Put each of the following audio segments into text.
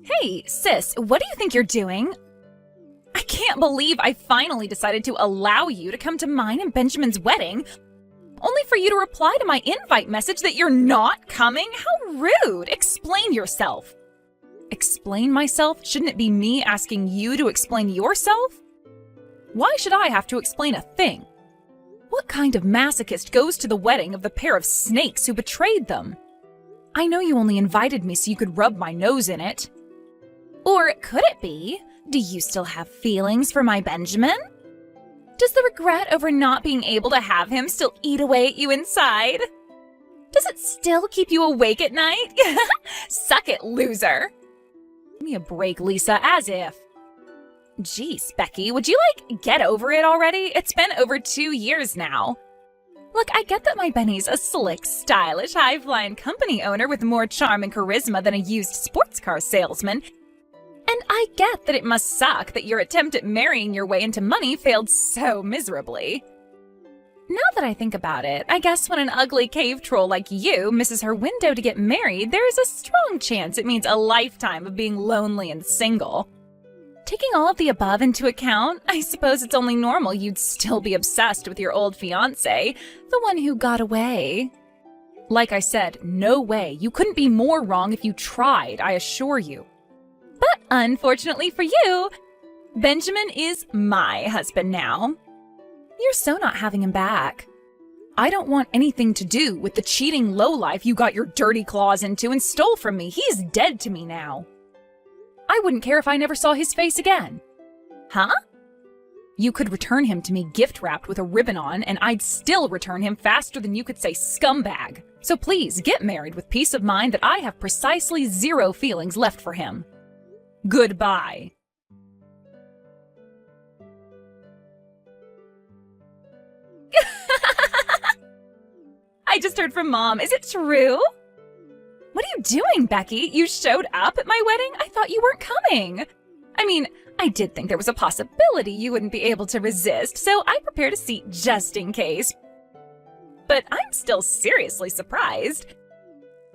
Hey, sis, what do you think you're doing? I can't believe I finally decided to allow you to come to mine and Benjamin's wedding, only for you to reply to my invite message that you're not coming? How rude! Explain yourself. Explain myself? Shouldn't it be me asking you to explain yourself? Why should I have to explain a thing? What kind of masochist goes to the wedding of the pair of snakes who betrayed them? I know you only invited me so you could rub my nose in it. Or could it be, do you still have feelings for my Benjamin? Does the regret over not being able to have him still eat away at you inside? Does it still keep you awake at night? Suck it, loser. Give me a break, Lisa, as if. Jeez, Becky, would you, get over it already? It's been over 2 years now. Look, I get that my Benny's a slick, stylish, high-flying company owner with more charm and charisma than a used sports car salesman. And I get that it must suck that your attempt at marrying your way into money failed so miserably. Now that I think about it, I guess when an ugly cave troll like you misses her window to get married, there is a strong chance it means a lifetime of being lonely and single. Taking all of the above into account, I suppose it's only normal you'd still be obsessed with your old fiancé, the one who got away. Like I said, no way. You couldn't be more wrong if you tried, I assure you. But unfortunately for you, Benjamin is my husband now. You're so not having him back. I don't want anything to do with the cheating lowlife you got your dirty claws into and stole from me. He's dead to me now. I wouldn't care if I never saw his face again. Huh? You could return him to me gift-wrapped with a ribbon on, and I'd still return him faster than you could say scumbag. So please, get married with peace of mind that I have precisely 0 feelings left for him. Goodbye. I just heard from Mom. Is it true? What are you doing, Becky? You showed up at my wedding? I thought you weren't coming. I mean, I did think there was a possibility you wouldn't be able to resist, so I prepared a seat just in case. But I'm still seriously surprised.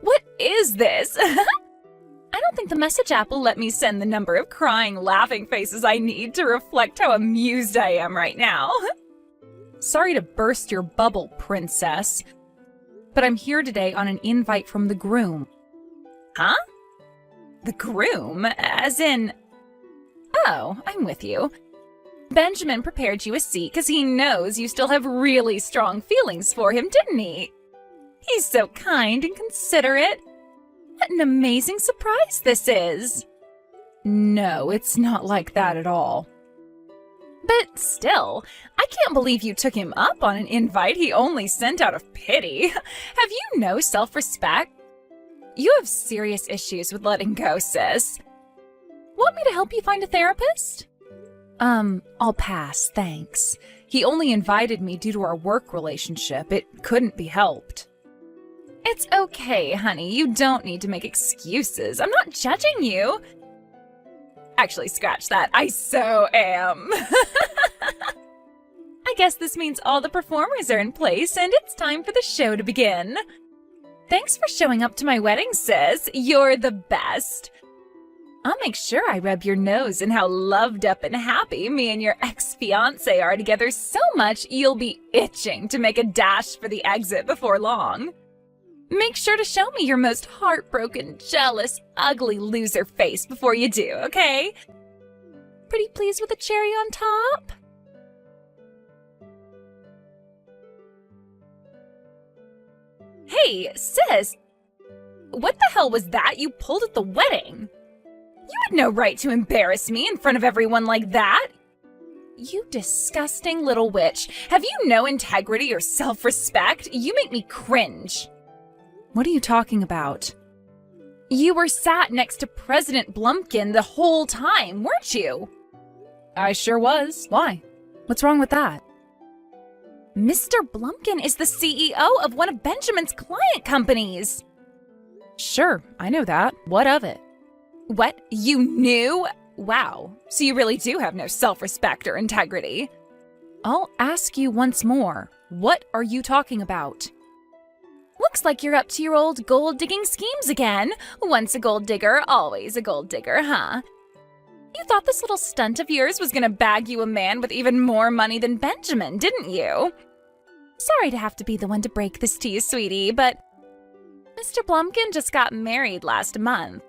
What is this? I don't think the message app will let me send the number of crying, laughing faces I need to reflect how amused I am right now. Sorry to burst your bubble, princess. But I'm here today on an invite from the groom. Huh? The groom? As in... Oh, I'm with you. Benjamin prepared you a seat because he knows you still have really strong feelings for him, didn't he? He's so kind and considerate. What an amazing surprise this is. No, it's not like that at all. But still, I can't believe you took him up on an invite he only sent out of pity. Have you no self-respect? You have serious issues with letting go, sis. Want me to help you find a therapist? I'll pass, thanks. He only invited me due to our work relationship. It couldn't be helped. It's okay, honey. You don't need to make excuses. I'm not judging you. Actually, scratch that. I so am. I guess this means all the performers are in place and it's time for the show to begin. Thanks for showing up to my wedding, sis. You're the best. I'll make sure I rub your nose in how loved up and happy me and your ex-fiancé are together so much you'll be itching to make a dash for the exit before long. Make sure to show me your most heartbroken, jealous, ugly loser face before you do, okay? Pretty pleased with the cherry on top? Hey, sis! What the hell was that you pulled at the wedding? You had no right to embarrass me in front of everyone like that! You disgusting little witch. Have you no integrity or self-respect? You make me cringe. What are you talking about? You were sat next to President Blumpkin the whole time, weren't you? I sure was. Why? What's wrong with that? Mr. Blumpkin is the CEO of one of Benjamin's client companies. Sure, I know that. What of it? What? You knew? Wow. So you really do have no self-respect or integrity. I'll ask you once more. What are you talking about? Looks like you're up to your old gold-digging schemes again. Once a gold digger, always a gold digger, huh? You thought this little stunt of yours was gonna bag you a man with even more money than Benjamin, didn't you? Sorry to have to be the one to break this to you, sweetie, but Mr. Blumpkin just got married last month.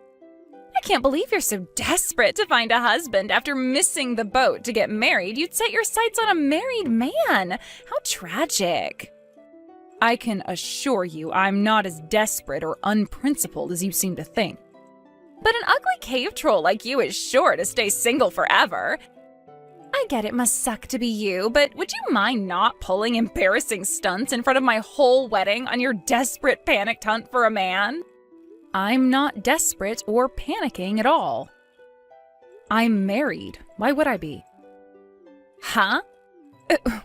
I can't believe you're so desperate to find a husband. After missing the boat to get married, you'd set your sights on a married man. How tragic. I can assure you I'm not as desperate or unprincipled as you seem to think. But an ugly cave troll like you is sure to stay single forever. I get it must suck to be you, but would you mind not pulling embarrassing stunts in front of my whole wedding on your desperate panicked hunt for a man? I'm not desperate or panicking at all. I'm married. Why would I be? Huh?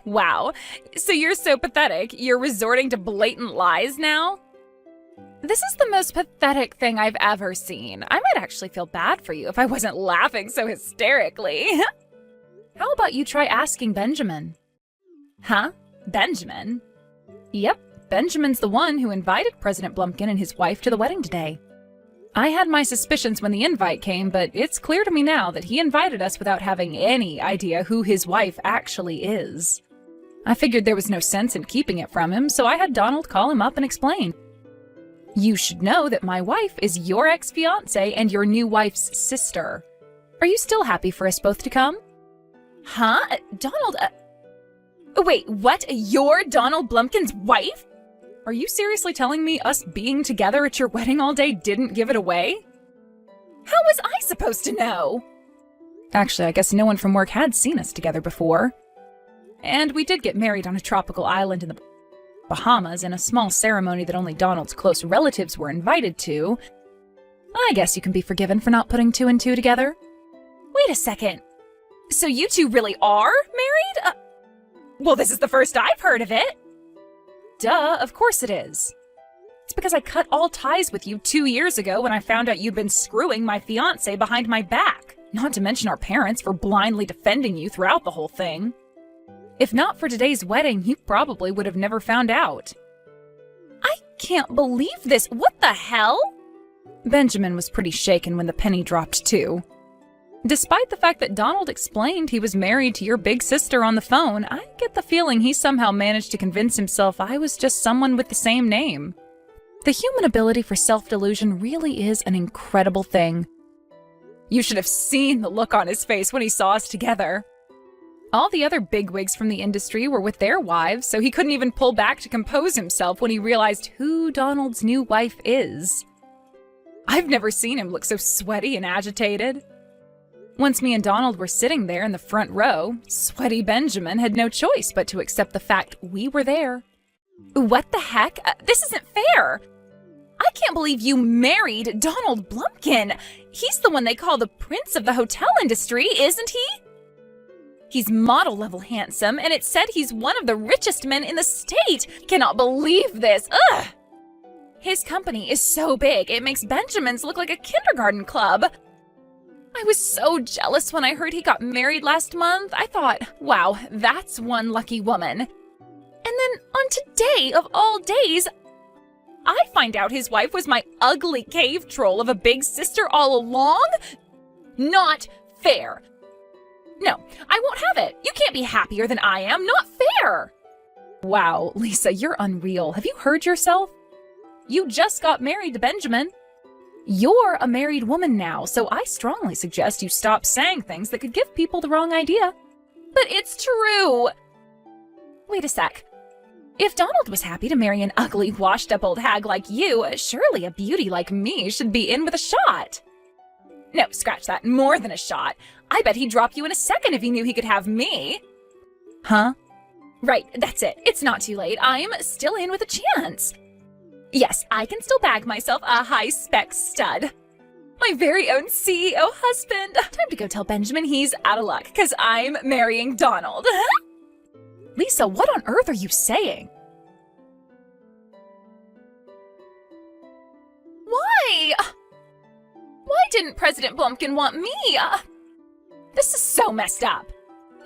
Wow. So you're so pathetic, you're resorting to blatant lies now? This is the most pathetic thing I've ever seen. I might actually feel bad for you if I wasn't laughing so hysterically. How about you try asking Benjamin? Huh? Benjamin? Yep, Benjamin's the one who invited President Blumpkin and his wife to the wedding today. I had my suspicions when the invite came, but it's clear to me now that he invited us without having any idea who his wife actually is. I figured there was no sense in keeping it from him, so I had Donald call him up and explain. You should know that my wife is your ex-fiancé and your new wife's sister. Are you still happy for us both to come? Huh? Donald, wait, what? You're Donald Blumpkin's wife? Are you seriously telling me us being together at your wedding all day didn't give it away? How was I supposed to know? Actually, I guess no one from work had seen us together before. And we did get married on a tropical island in the Bahamas in a small ceremony that only Donald's close relatives were invited to. I guess you can be forgiven for not putting two and two together. Wait a second. So you two really are married? Well, this is the first I've heard of it. Duh, of course it is. It's because I cut all ties with you 2 years ago when I found out you'd been screwing my fiancé behind my back. Not to mention our parents for blindly defending you throughout the whole thing. If not for today's wedding, you probably would have never found out. I can't believe this. What the hell? Benjamin was pretty shaken when the penny dropped too. Despite the fact that Donald explained he was married to your big sister on the phone, I get the feeling he somehow managed to convince himself I was just someone with the same name. The human ability for self-delusion really is an incredible thing. You should have seen the look on his face when he saw us together. All the other bigwigs from the industry were with their wives, so he couldn't even pull back to compose himself when he realized who Donald's new wife is. I've never seen him look so sweaty and agitated. Once me and Donald were sitting there in the front row, sweaty Benjamin had no choice but to accept the fact we were there. What the heck? This isn't fair! I can't believe you married Donald Blumpkin! He's the one they call the prince of the hotel industry, isn't he? He's model-level handsome, and it said he's one of the richest men in the state! Cannot believe this! Ugh! His company is so big, it makes Benjamin's look like a kindergarten club. I was so jealous when I heard he got married last month. I thought, wow, that's one lucky woman. And then on today of all days, I find out his wife was my ugly cave troll of a big sister all along? Not fair. No, I won't have it. You can't be happier than I am. Not fair. Wow, Lisa, you're unreal. Have you heard yourself? You just got married to Benjamin. You're a married woman now, so I strongly suggest you stop saying things that could give people the wrong idea. But it's true. Wait a sec. If Donald was happy to marry an ugly, washed-up old hag like you, surely a beauty like me should be in with a shot. No, scratch that. More than a shot. I bet he'd drop you in a second if he knew he could have me. Huh? Right, that's it. It's not too late. I'm still in with a chance. Yes, I can still bag myself a high-spec stud. My very own CEO husband. Time to go tell Benjamin he's out of luck, because I'm marrying Donald. Lisa, what on earth are you saying? Why? Why didn't President Blumpkin want me? This is so messed up.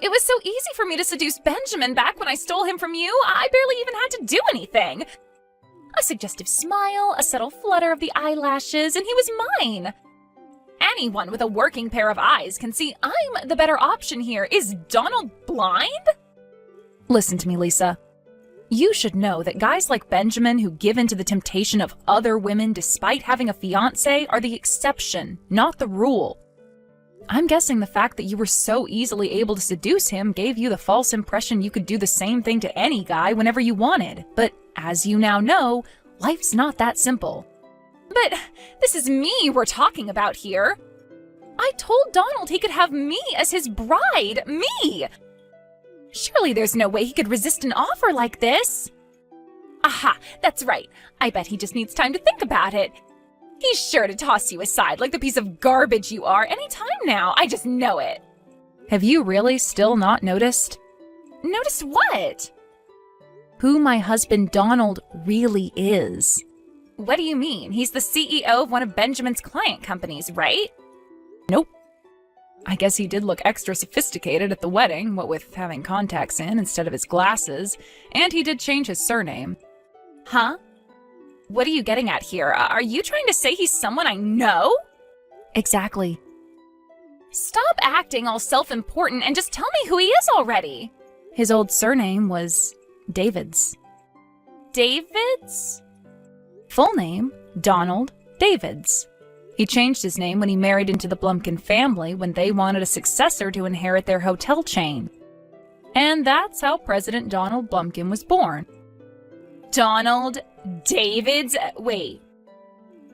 It was so easy for me to seduce Benjamin back when I stole him from you. I barely even had to do anything. A suggestive smile, a subtle flutter of the eyelashes, and he was mine. Anyone with a working pair of eyes can see I'm the better option here. Is Donald blind? Listen to me, Lisa. You should know that guys like Benjamin who give in to the temptation of other women despite having a fiancé are the exception, not the rule. I'm guessing the fact that you were so easily able to seduce him gave you the false impression you could do the same thing to any guy whenever you wanted. But as you now know, life's not that simple. But this is me we're talking about here. I told Donald he could have me as his bride. Me! Surely there's no way he could resist an offer like this. Aha, that's right. I bet he just needs time to think about it. He's sure to toss you aside like the piece of garbage you are any time now. I just know it. Have you really still not noticed? Noticed what? Who my husband Donald really is. What do you mean? He's the CEO of one of Benjamin's client companies, right? Nope. I guess he did look extra sophisticated at the wedding, what with having contacts in instead of his glasses, and he did change his surname. Huh? What are you getting at here? Are you trying to say he's someone I know? Exactly. Stop acting all self-important and just tell me who he is already. His old surname was Davids. Davids? Full name, Donald Davids. He changed his name when he married into the Blumpkin family when they wanted a successor to inherit their hotel chain. And that's how President Donald Blumpkin was born. Donald Davids? Wait.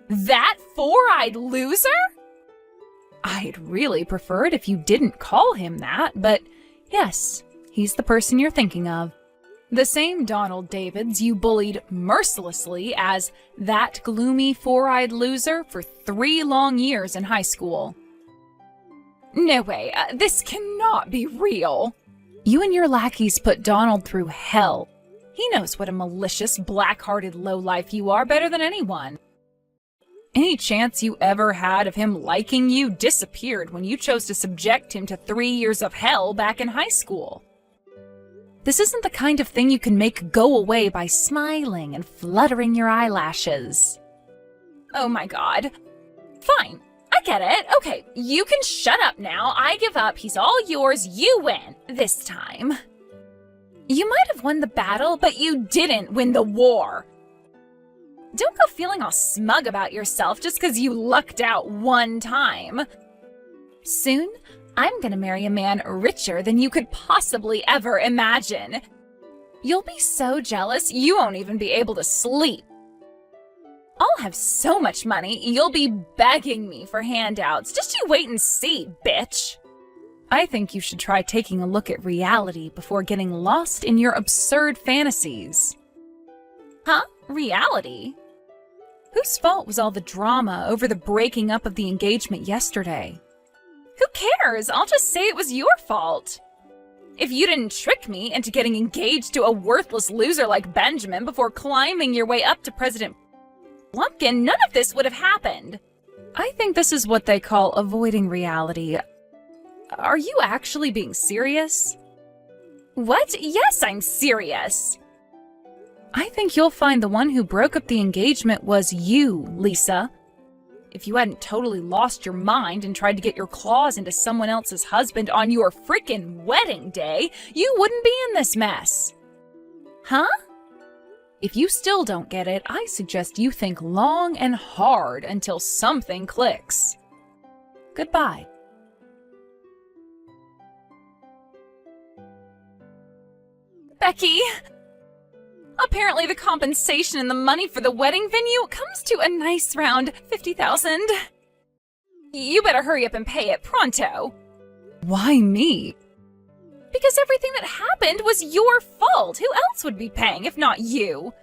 That four-eyed loser? I'd really prefer it if you didn't call him that, but yes, he's the person you're thinking of. The same Donald Davids you bullied mercilessly as that gloomy four-eyed loser for 3 long years in high school. No way, this cannot be real. You and your lackeys put Donald through hell. He knows what a malicious, black-hearted lowlife you are better than anyone. Any chance you ever had of him liking you disappeared when you chose to subject him to 3 years of hell back in high school. This isn't the kind of thing you can make go away by smiling and fluttering your eyelashes. Oh my god. Fine, I get it. Okay, you can shut up now. I give up. He's all yours. You win. This time. You might have won the battle, but you didn't win the war. Don't go feeling all smug about yourself just because you lucked out one time. Soon, I'm gonna marry a man richer than you could possibly ever imagine. You'll be so jealous you won't even be able to sleep. I'll have so much money, you'll be begging me for handouts. Just you wait and see, bitch. I think you should try taking a look at reality before getting lost in your absurd fantasies. Huh? Reality? Whose fault was all the drama over the breaking up of the engagement yesterday? Who cares? I'll just say it was your fault. If you didn't trick me into getting engaged to a worthless loser like Benjamin before climbing your way up to President Blumpkin, none of this would have happened. I think this is what they call avoiding reality. Are you actually being serious? What? Yes, I'm serious. I think you'll find the one who broke up the engagement was you, Lisa. If you hadn't totally lost your mind and tried to get your claws into someone else's husband on your freaking wedding day, you wouldn't be in this mess. Huh? If you still don't get it, I suggest you think long and hard until something clicks. Goodbye. Becky! Apparently the compensation and the money for the wedding venue comes to a nice round $50,000. You better hurry up and pay it pronto. Why me? Because everything that happened was your fault. Who else would be paying if not you?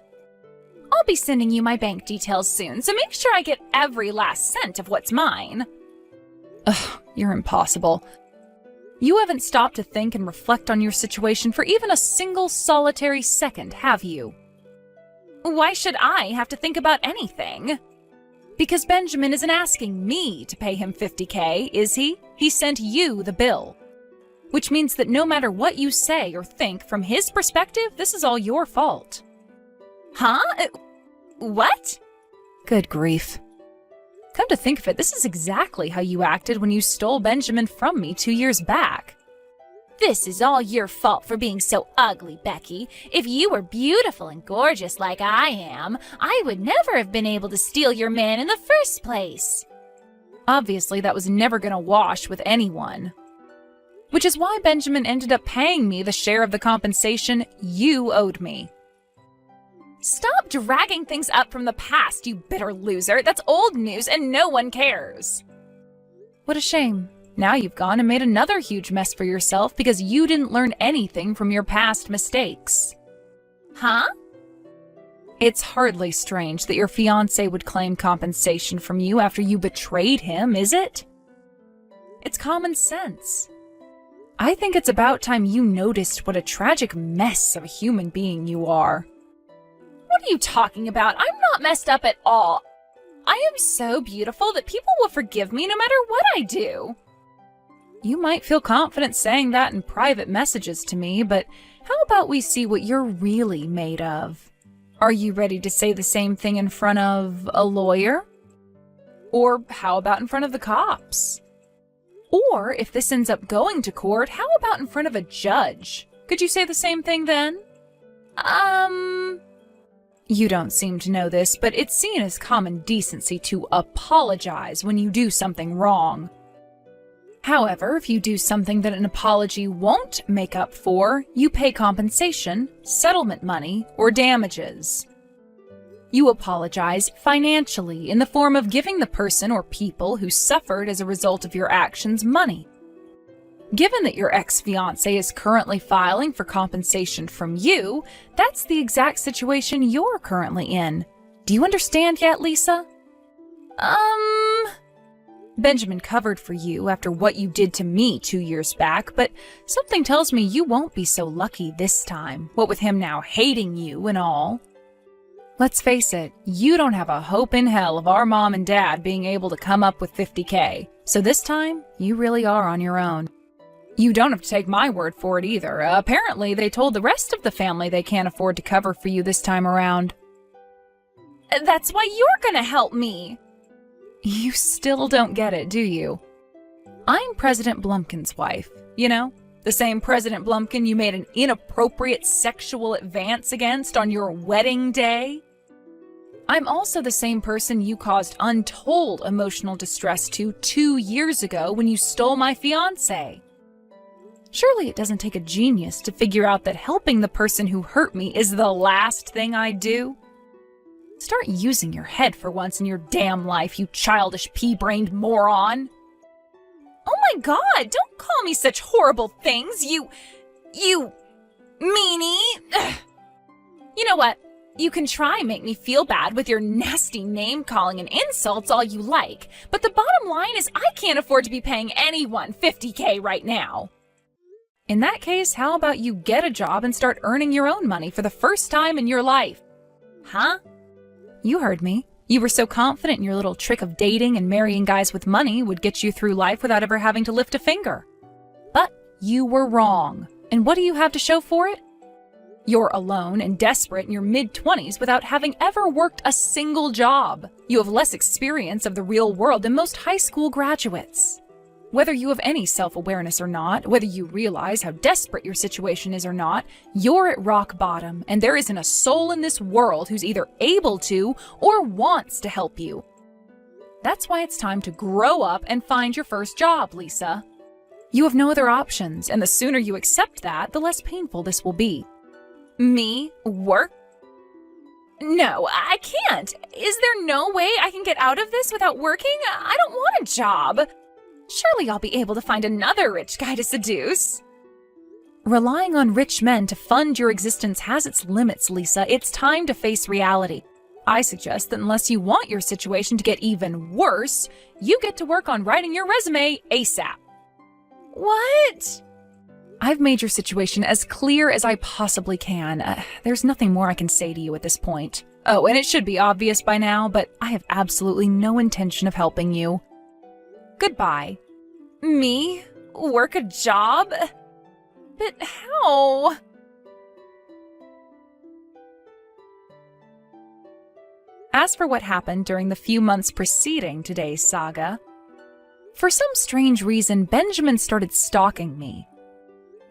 I'll be sending you my bank details soon, so make sure I get every last cent of what's mine. Ugh, you're impossible. You haven't stopped to think and reflect on your situation for even a single solitary second, have you? Why should I have to think about anything? Because Benjamin isn't asking me to pay him $50K, is he? He sent you the bill. Which means that no matter what you say or think, from his perspective, this is all your fault. Huh? What? Good grief. Come to think of it, this is exactly how you acted when you stole Benjamin from me 2 years back. This is all your fault for being so ugly, Becky. If you were beautiful and gorgeous like I am, I would never have been able to steal your man in the first place. Obviously, that was never going to wash with anyone. Which is why Benjamin ended up paying me the share of the compensation you owed me. Stop dragging things up from the past, you bitter loser. That's old news and no one cares. What a shame. Now you've gone and made another huge mess for yourself because you didn't learn anything from your past mistakes. Huh? It's hardly strange that your fiancé would claim compensation from you after you betrayed him, is it? It's common sense. I think it's about time you noticed what a tragic mess of a human being you are. What are you talking about? I'm not messed up at all. I am so beautiful that people will forgive me no matter what I do. You might feel confident saying that in private messages to me, but how about we see what you're really made of? Are you ready to say the same thing in front of a lawyer? Or how about in front of the cops? Or if this ends up going to court, how about in front of a judge? Could you say the same thing then? You don't seem to know this, but it's seen as common decency to apologize when you do something wrong. However, if you do something that an apology won't make up for, you pay compensation, settlement money, or damages. You apologize financially in the form of giving the person or people who suffered as a result of your actions money. Given that your ex-fiancé is currently filing for compensation from you, that's the exact situation you're currently in. Do you understand yet, Lisa? Benjamin covered for you after what you did to me 2 years back, but something tells me you won't be so lucky this time, what with him now hating you and all. Let's face it, you don't have a hope in hell of our mom and dad being able to come up with $50K, so this time, you really are on your own. You don't have to take my word for it either. Apparently, they told the rest of the family they can't afford to cover for you this time around. That's why you're gonna help me! You still don't get it, do you? I'm President Blumpkin's wife, you know? The same President Blumpkin you made an inappropriate sexual advance against on your wedding day? I'm also the same person you caused untold emotional distress to 2 years ago when you stole my fiancé. Surely it doesn't take a genius to figure out that helping the person who hurt me is the last thing I'd do. Start using your head for once in your damn life, you childish pea-brained moron. Oh my God, don't call me such horrible things, you meanie. Ugh. You know what? You can try and make me feel bad with your nasty name-calling and insults all you like, but the bottom line is I can't afford to be paying anyone $50K right now. In that case, how about you get a job and start earning your own money for the first time in your life? Huh? You heard me. You were so confident in your little trick of dating and marrying guys with money would get you through life without ever having to lift a finger. But you were wrong. And what do you have to show for it? You're alone and desperate in your mid-20s without having ever worked a single job. You have less experience of the real world than most high school graduates. Whether you have any self-awareness or not, whether you realize how desperate your situation is or not, you're at rock bottom, and there isn't a soul in this world who's either able to or wants to help you. That's why it's time to grow up and find your first job, Lisa. You have no other options, and the sooner you accept that, the less painful this will be. Me? Work? No, I can't. Is there no way I can get out of this without working? I don't want a job. Surely I'll be able to find another rich guy to seduce. Relying on rich men to fund your existence has its limits, Lisa. It's time to face reality. I suggest that unless you want your situation to get even worse, you get to work on writing your resume ASAP. What? I've made your situation as clear as I possibly can. There's nothing more I can say to you at this point. Oh, and it should be obvious by now, but I have absolutely no intention of helping you. Goodbye. Me? Work a job? But how? as for what happened during the few months preceding today's saga, for some strange reason, Benjamin started stalking me.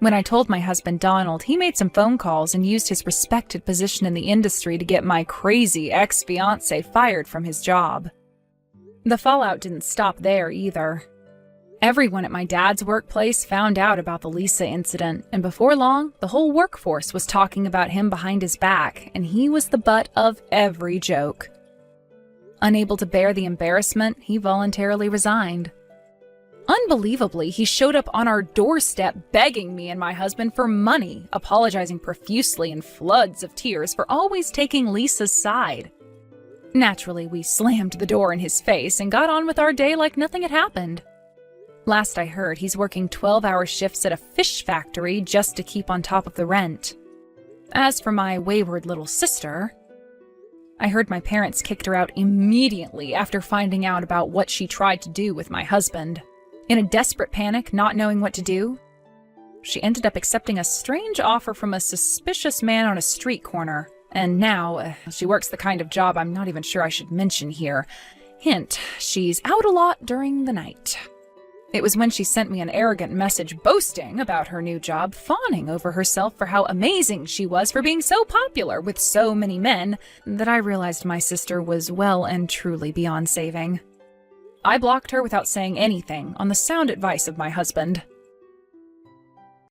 When I told my husband Donald, he made some phone calls and used his respected position in the industry to get my crazy ex-fiancé fired from his job. The fallout didn't stop there either. Everyone at my dad's workplace found out about the Lisa incident, and before long, the whole workforce was talking about him behind his back, and he was the butt of every joke. Unable to bear the embarrassment, he voluntarily resigned. Unbelievably, he showed up on our doorstep begging me and my husband for money, apologizing profusely in floods of tears for always taking Lisa's side. Naturally, we slammed the door in his face and got on with our day like nothing had happened. Last I heard, he's working 12-hour shifts at a fish factory just to keep on top of the rent. As for my wayward little sister, I heard my parents kicked her out immediately after finding out about what she tried to do with my husband. In a desperate panic, not knowing what to do, she ended up accepting a strange offer from a suspicious man on a street corner. And now, she works the kind of job I'm not even sure I should mention here. Hint, she's out a lot during the night. It was when she sent me an arrogant message boasting about her new job, fawning over herself for how amazing she was for being so popular with so many men, that I realized my sister was well and truly beyond saving. I blocked her without saying anything, on the sound advice of my husband.